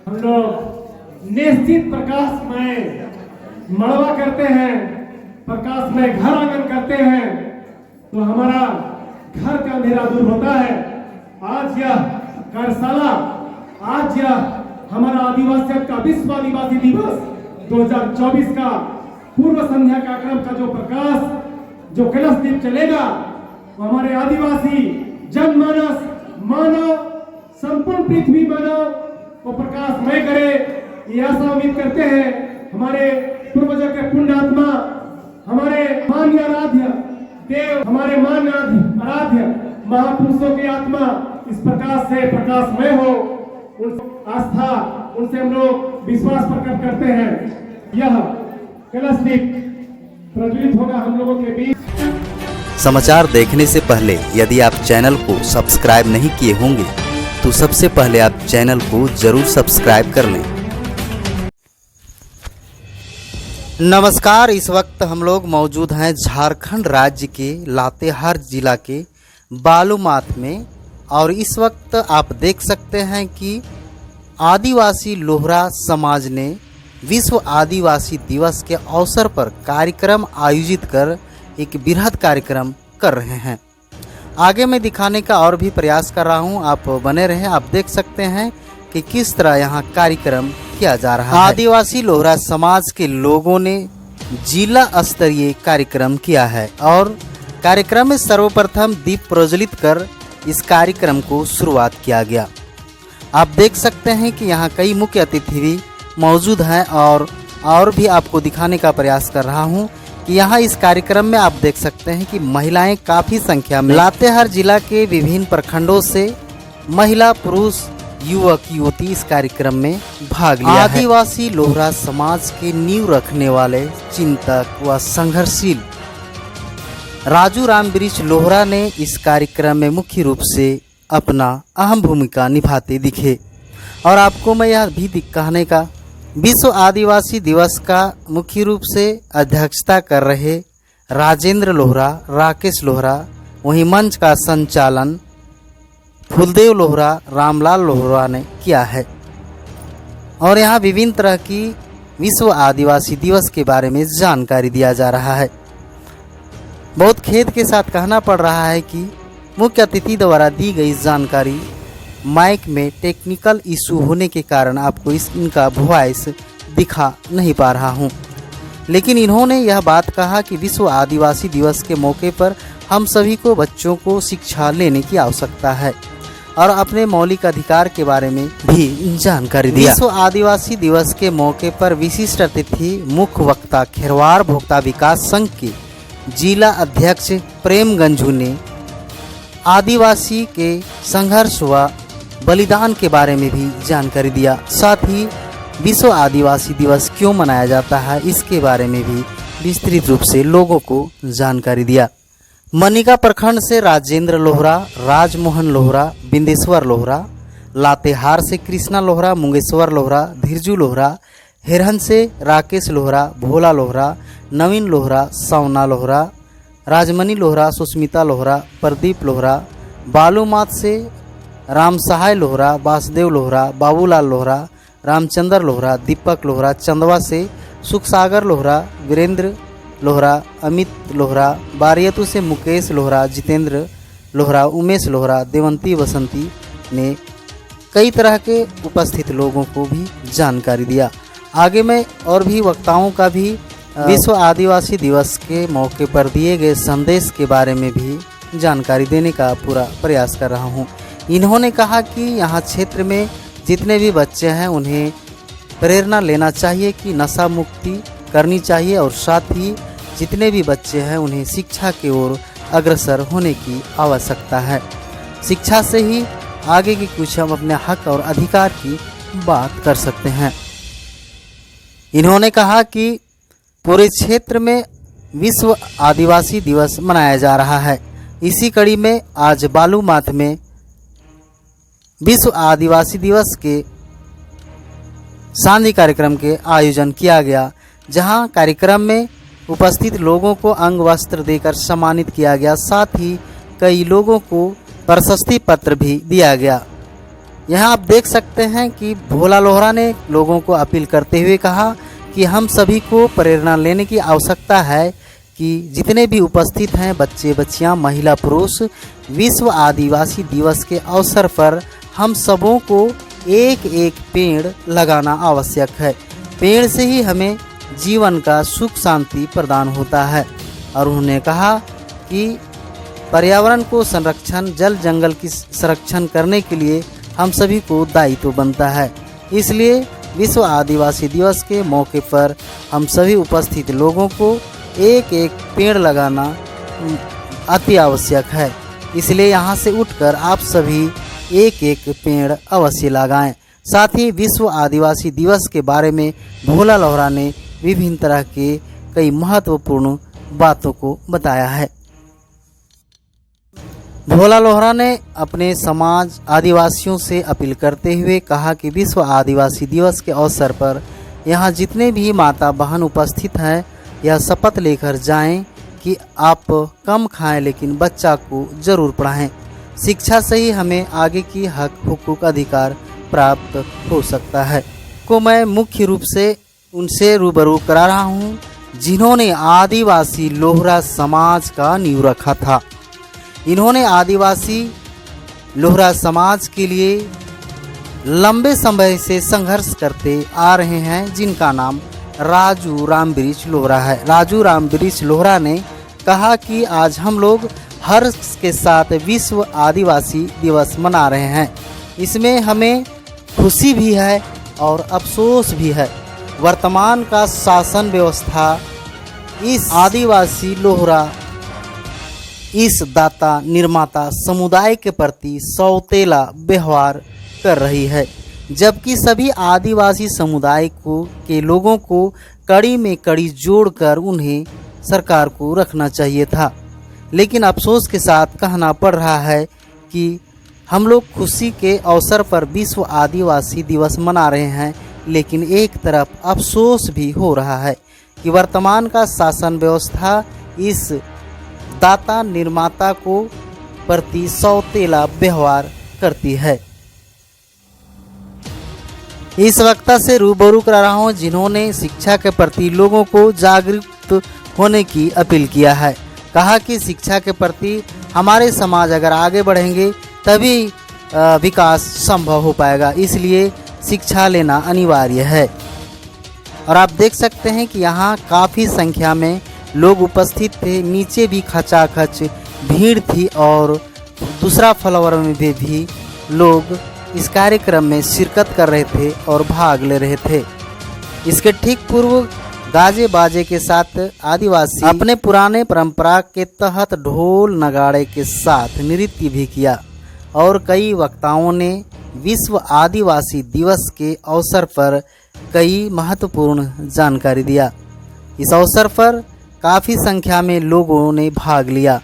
हम लोग निश्चित प्रकाशमय मड़वा करते हैं, प्रकाशमय घर आंगन करते हैं तो हमारा घर का अंधेरा दूर होता है। आज यह कार्यशाला, आज यह हमारा आदिवासियों का विश्व आदिवासी दिवस 2024 का पूर्व संध्या कार्यक्रम का जो प्रकाश, जो कलश दीप चलेगा, वो हमारे आदिवासी जनमानस, मानव, संपूर्ण पृथ्वी मानव को प्रकाशमय करे, ये आशा उम्मीद करते हैं। हमारे पूर्वजों के पुण्य आत्मा, हमारे मान्य आराध्य देव, हमारे मान्य आराध्य महापुरुषों की आत्मा इस प्रकाश से प्रकाशमय हो, उन आस्था, उनसे हम लोग विश्वास प्रकट करते हैं। यह कलश दीप प्रज्वलित होगा हम लोगों के बीच। समाचार देखने से पहले यदि आप चैनल को सब्सक्राइब नहीं किए होंगे तो सबसे पहले आप चैनल को जरूर सब्सक्राइब कर लें। नमस्कार, इस वक्त हम लोग मौजूद हैं झारखंड राज्य के लातेहार जिला के बालूमाथ में, और इस वक्त आप देख सकते हैं कि आदिवासी लोहरा समाज ने विश्व आदिवासी दिवस के अवसर पर कार्यक्रम आयोजित कर एक बृहद कार्यक्रम कर रहे हैं। आगे मैं दिखाने का और भी प्रयास कर रहा हूं, आप बने रहें। आप देख सकते हैं कि किस तरह यहां कार्यक्रम किया जा रहा है। आदिवासी लोहरा समाज के लोगों ने जिला स्तरीय कार्यक्रम किया है और कार्यक्रम में सर्वप्रथम दीप प्रज्वलित कर इस कार्यक्रम को शुरुआत किया गया। आप देख सकते हैं कि यहाँ कई मुख्य अतिथि भी मौजूद हैं और भी आपको दिखाने का प्रयास कर रहा हूँ कि यहाँ इस कार्यक्रम में आप देख सकते हैं कि महिलाएं काफ़ी संख्या में लातेहार जिला के विभिन्न प्रखंडों से महिला, पुरुष, युवक, युवती इस कार्यक्रम में भाग लिया है। आदिवासी लोहरा समाज के नींव रखने वाले चिंतक व संघर्षशील राजू राम वृक्ष लोहरा ने इस कार्यक्रम में मुख्य रूप से अपना अहम भूमिका निभाते दिखे। और आपको मैं यह भी कहने का, विश्व आदिवासी दिवस का मुख्य रूप से अध्यक्षता कर रहे राजेंद्र लोहरा, राकेश लोहरा, वहीं मंच का संचालन फुलदेव लोहरा, रामलाल लोहरा ने किया है। और यहाँ विभिन्न तरह की विश्व आदिवासी दिवस के बारे में जानकारी दिया जा रहा है। बहुत खेद के साथ कहना पड़ रहा है कि मुख्य अतिथि द्वारा दी गई जानकारी माइक में टेक्निकल इशू होने के कारण आपको इनका वॉइस दिखा नहीं पा रहा हूं। लेकिन इन्होंने यह बात कहा कि विश्व आदिवासी दिवस के मौके पर हम सभी को बच्चों को शिक्षा लेने की आवश्यकता है और अपने मौलिक अधिकार के बारे में भी जानकारी दिया। विश्व आदिवासी दिवस के मौके पर विशिष्ट अतिथि मुख्य वक्ता खेरवार भोक्ता विकास संघ के जिला अध्यक्ष प्रेम गंझू ने आदिवासी के संघर्ष व बलिदान के बारे में भी जानकारी दिया। साथ ही विश्व आदिवासी दिवस क्यों मनाया जाता है इसके बारे में भी विस्तृत रूप से लोगों को जानकारी दिया। मनिका प्रखंड से राजेंद्र लोहरा, राजमोहन लोहरा, बिंदेश्वर लोहरा, लातेहार से कृष्णा लोहरा, मुंगेश्वर लोहरा, धीरजू लोहरा, हेरहन से राकेश लोहरा, भोला लोहरा, नवीन लोहरा, सौना लोहरा, राजमणि लोहरा, सुस्मिता लोहरा, प्रदीप लोहरा, बालूमाथ से राम सहाय लोहरा, वासुदेव लोहरा, बाबूलाल लोहरा, रामचंद्र लोहरा, दीपक लोहरा, चंदवा से सुखसागर लोहरा, वीरेंद्र लोहरा, अमित लोहरा, बारियतु से मुकेश लोहरा, जितेंद्र लोहरा, उमेश लोहरा, देवंती बसंती ने कई तरह के उपस्थित लोगों को भी जानकारी दिया। आगे मैं और भी वक्ताओं का भी विश्व आदिवासी दिवस के मौके पर दिए गए संदेश के बारे में भी जानकारी देने का पूरा प्रयास कर रहा हूँ। इन्होंने कहा कि यहाँ क्षेत्र में जितने भी बच्चे हैं उन्हें प्रेरणा लेना चाहिए कि नशा मुक्ति करनी चाहिए और साथ ही जितने भी बच्चे हैं उन्हें शिक्षा की ओर अग्रसर होने की आवश्यकता है। शिक्षा से ही आगे की कुछ हम अपने हक और अधिकार की बात कर सकते हैं। इन्होंने कहा कि पूरे क्षेत्र में विश्व आदिवासी दिवस मनाया जा रहा है। इसी कड़ी में आज बालूमाथ में विश्व आदिवासी दिवस के शांति कार्यक्रम के आयोजन किया गया, जहां कार्यक्रम में उपस्थित लोगों को अंग वस्त्र देकर सम्मानित किया गया। साथ ही कई लोगों को प्रशस्ति पत्र भी दिया गया। यहाँ आप देख सकते हैं कि भोला लोहरा ने लोगों को अपील करते हुए कहा कि हम सभी को प्रेरणा लेने की आवश्यकता है कि जितने भी उपस्थित हैं बच्चे बच्चियां महिला पुरुष, विश्व आदिवासी दिवस के अवसर पर हम सबों को एक एक पेड़ लगाना आवश्यक है। पेड़ से ही हमें जीवन का सुख शांति प्रदान होता है। और उन्होंने कहा कि पर्यावरण को संरक्षण, जल जंगल की संरक्षण करने के लिए हम सभी को दायित्व बनता है। इसलिए विश्व आदिवासी दिवस के मौके पर हम सभी उपस्थित लोगों को एक एक पेड़ लगाना अति आवश्यक है। इसलिए यहाँ से उठकर आप सभी एक एक पेड़ अवश्य लगाएं। साथ ही विश्व आदिवासी दिवस के बारे में भोला लोहरा ने विभिन्न तरह के कई महत्वपूर्ण बातों को बताया है। भोला लोहरा ने अपने समाज आदिवासियों से अपील करते हुए कहा कि विश्व आदिवासी दिवस के अवसर पर यहाँ जितने भी माता बहन उपस्थित हैं यह शपथ लेकर जाएं कि आप कम खाएं लेकिन बच्चा को ज़रूर पढ़ाएं। शिक्षा से ही हमें आगे की हक हुकूक अधिकार प्राप्त हो सकता है। को मैं मुख्य रूप से उनसे रूबरू करा रहा हूँ जिन्होंने आदिवासी लोहरा समाज का नींव रखा था। इन्होंने आदिवासी लोहरा समाज के लिए लंबे समय से संघर्ष करते आ रहे हैं, जिनका नाम राजू रामवृक्ष लोहरा है। राजू रामवृक्ष लोहरा ने कहा कि आज हम लोग हर्ष के साथ विश्व आदिवासी दिवस मना रहे हैं। इसमें हमें खुशी भी है और अफसोस भी है। वर्तमान का शासन व्यवस्था इस आदिवासी लोहरा, इस दाता निर्माता समुदाय के प्रति सौतेला व्यवहार कर रही है, जबकि सभी आदिवासी समुदाय के लोगों को कड़ी में कड़ी जोड़कर उन्हें सरकार को रखना चाहिए था। लेकिन अफसोस के साथ कहना पड़ रहा है कि हम लोग खुशी के अवसर पर विश्व आदिवासी दिवस मना रहे हैं, लेकिन एक तरफ अफसोस भी हो रहा है कि वर्तमान का शासन व्यवस्था इस दाता निर्माता को प्रति सौतेला व्यवहार करती है। इस वक्ता से रूबरू करा रहा हूँ जिन्होंने शिक्षा के प्रति लोगों को जागरूक होने की अपील किया है। कहा कि शिक्षा के प्रति हमारे समाज अगर आगे बढ़ेंगे तभी विकास संभव हो पाएगा, इसलिए शिक्षा लेना अनिवार्य है। और आप देख सकते हैं कि यहाँ काफ़ी संख्या में लोग उपस्थित थे। नीचे भी खचाखच भीड़ थी और दूसरा फ्लावर में भी लोग इस कार्यक्रम में शिरकत कर रहे थे और भाग ले रहे थे। इसके ठीक पूर्व गाजे बाजे के साथ आदिवासी अपने पुराने परंपरा के तहत ढोल नगाड़े के साथ नृत्य भी किया और कई वक्ताओं ने विश्व आदिवासी दिवस के अवसर पर कई महत्वपूर्ण जानकारी दिया। इस अवसर पर काफ़ी संख्या में लोगों ने भाग लिया।